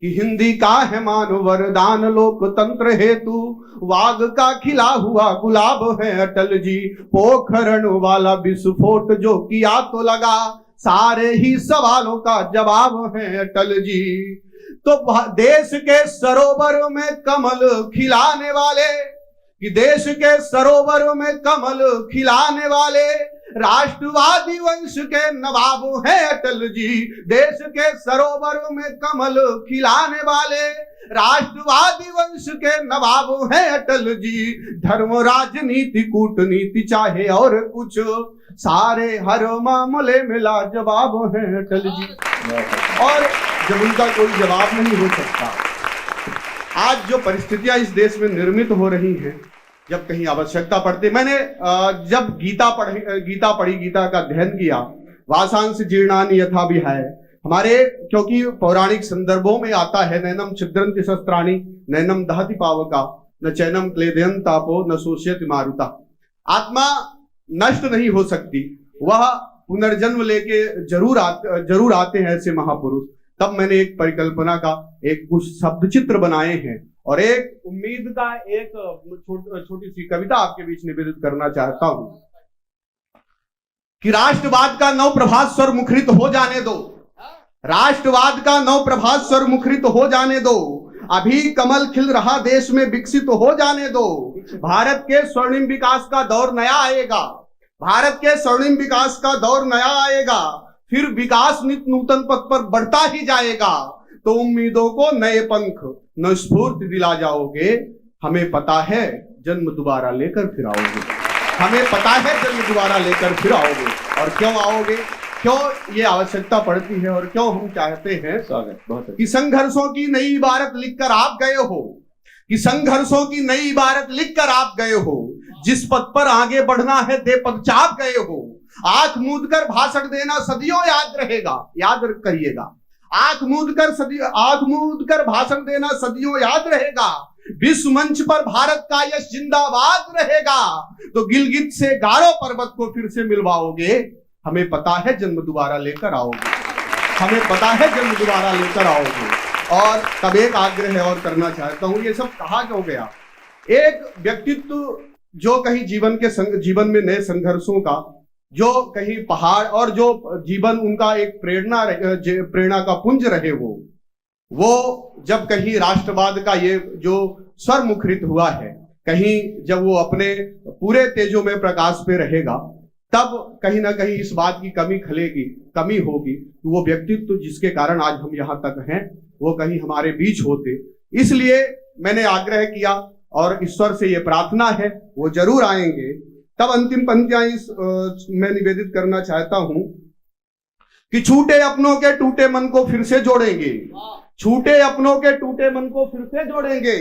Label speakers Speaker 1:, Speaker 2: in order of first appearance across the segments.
Speaker 1: कि हिंदी का है मान वरदान लोकतंत्र हेतु, वाग का खिला हुआ गुलाब है अटल जी, पोखरण वाला विस्फोट जो किया तो लगा, सारे ही सवालों का जवाब है अटल जी। तो देश के सरोवर में कमल खिलाने वाले, कि देश के सरोवर में कमल खिलाने वाले, राष्ट्रवादी वंश के नवाब हैं अटल जी। देश के सरोवर में कमल खिलाने वाले, राष्ट्रवादी वंश के नवाब हैं अटल जी। धर्म राजनीति कूटनीति चाहे और कुछ, सारे हर मामले में लाजवाब हैं अटल जी। और जब उनका कोई जवाब नहीं हो सकता, आज जो परिस्थितियां इस देश में निर्मित हो रही हैं, जब कहीं आवश्यकता पड़ती, मैंने जब गीता पढ़ी, गीता का अध्ययन किया, वासांस जीर्णानि यथा विहाय, हमारे क्योंकि पौराणिक संदर्भों में आता है, नैनम छिद्रन्ति शस्त्राणि नैनम दहति पावका न चैनम क्लेदयन् तापो न शोष्यति मारुता। आत्मा नष्ट नहीं हो सकती, वह पुनर्जन्म लेके जरूर आते हैं ऐसे महापुरुष। तब मैंने एक परिकल्पना का एक कुछ शब्द चित्र बनाए हैं और एक उम्मीद का एक छोटी सी कविता आपके बीच निवेदित करना चाहता हूं कि राष्ट्रवाद का नव प्रभात स्वर मुखरित हो जाने दो, राष्ट्रवाद का नव प्रभात स्वर मुखरित हो जाने दो, अभी कमल खिल रहा देश में विकसित हो जाने दो। भारत के स्वर्णिम विकास का दौर नया आएगा, भारत के स्वर्णिम विकास का दौर नया आएगा, फिर विकास नित नूतन पथ पर बढ़ता ही जाएगा। तो उम्मीदों को नए पंख न स्फूर्ति दिला जाओगे, हमें पता है जन्म दोबारा लेकर फिर आओगे, हमें पता है जन्म दोबारा लेकर फिर आओगे। और क्यों आओगे, क्यों ये आवश्यकता पड़ती है और क्यों हम चाहते हैं कि संघर्षों की नई इबारत लिखकर आप गए हो, कि संघर्षों की नई इबारत लिखकर आप गए हो, जिस पथ पर आगे बढ़ना है दे पद चाप गए हो। आंख मूंद कर भाषण देना सदियों याद रहेगा, याद करिएगा, आंख मूंद कर भाषण देना सदियों याद रहेगा। विश्व मंच पर भारत का यश जिंदाबाद रहेगा। तो गिलगित से गारो पर्वत को फिर से मिलवाओगे, हमें पता है जन्म दोबारा लेकर आओगे, हमें पता है जन्म दोबारा लेकर आओगे। और तब एक आग्रह और करना चाहता हूं, ये सब कहा क्यों गया, एक व्यक्तित्व जो कहीं जीवन में नए संघर्षों का, जो कहीं पहाड़ और जो जीवन उनका एक प्रेरणा का पुंज रहे, वो जब कहीं राष्ट्रवाद का ये जो स्वर मुखरित हुआ है, कहीं जब वो अपने पूरे तेजों में प्रकाश पे रहेगा, तब कहीं ना कहीं इस बात की कमी होगी कि वो व्यक्तित्व जिसके कारण आज हम यहाँ तक हैं, वो कहीं हमारे बीच होते। इसलिए मैंने आग्रह किया और ईश्वर से ये प्रार्थना है वो जरूर आएंगे। तब अंतिम पंक्तियां मैं निवेदित करना चाहता हूं कि छूटे अपनों के टूटे मन को फिर से जोड़ेंगे, छूटे अपनों के टूटे मन को फिर से जोड़ेंगे,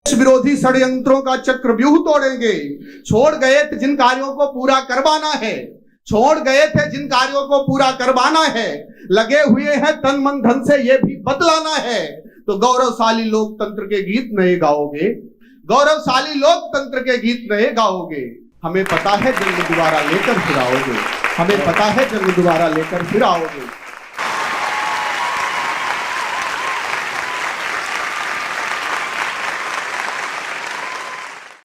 Speaker 1: विरोधी षड्यंत्रों का चक्रव्यूह तोड़ेंगे। छोड़ गए थे जिन कार्यों को पूरा करवाना है, छोड़ गए थे जिन कार्यों को पूरा करवाना है, लगे हुए हैं तन मन धन से ये भी बदलाना है। तो गौरवशाली लोकतंत्र के गीत नए गाओगे, गौरवशाली लोकतंत्र के गीत नए गाओगे, हमें पता है जन्म दोबारा लेकर फिर आओगे, हमें पता है जन्म दोबारा लेकर फिर आओगे।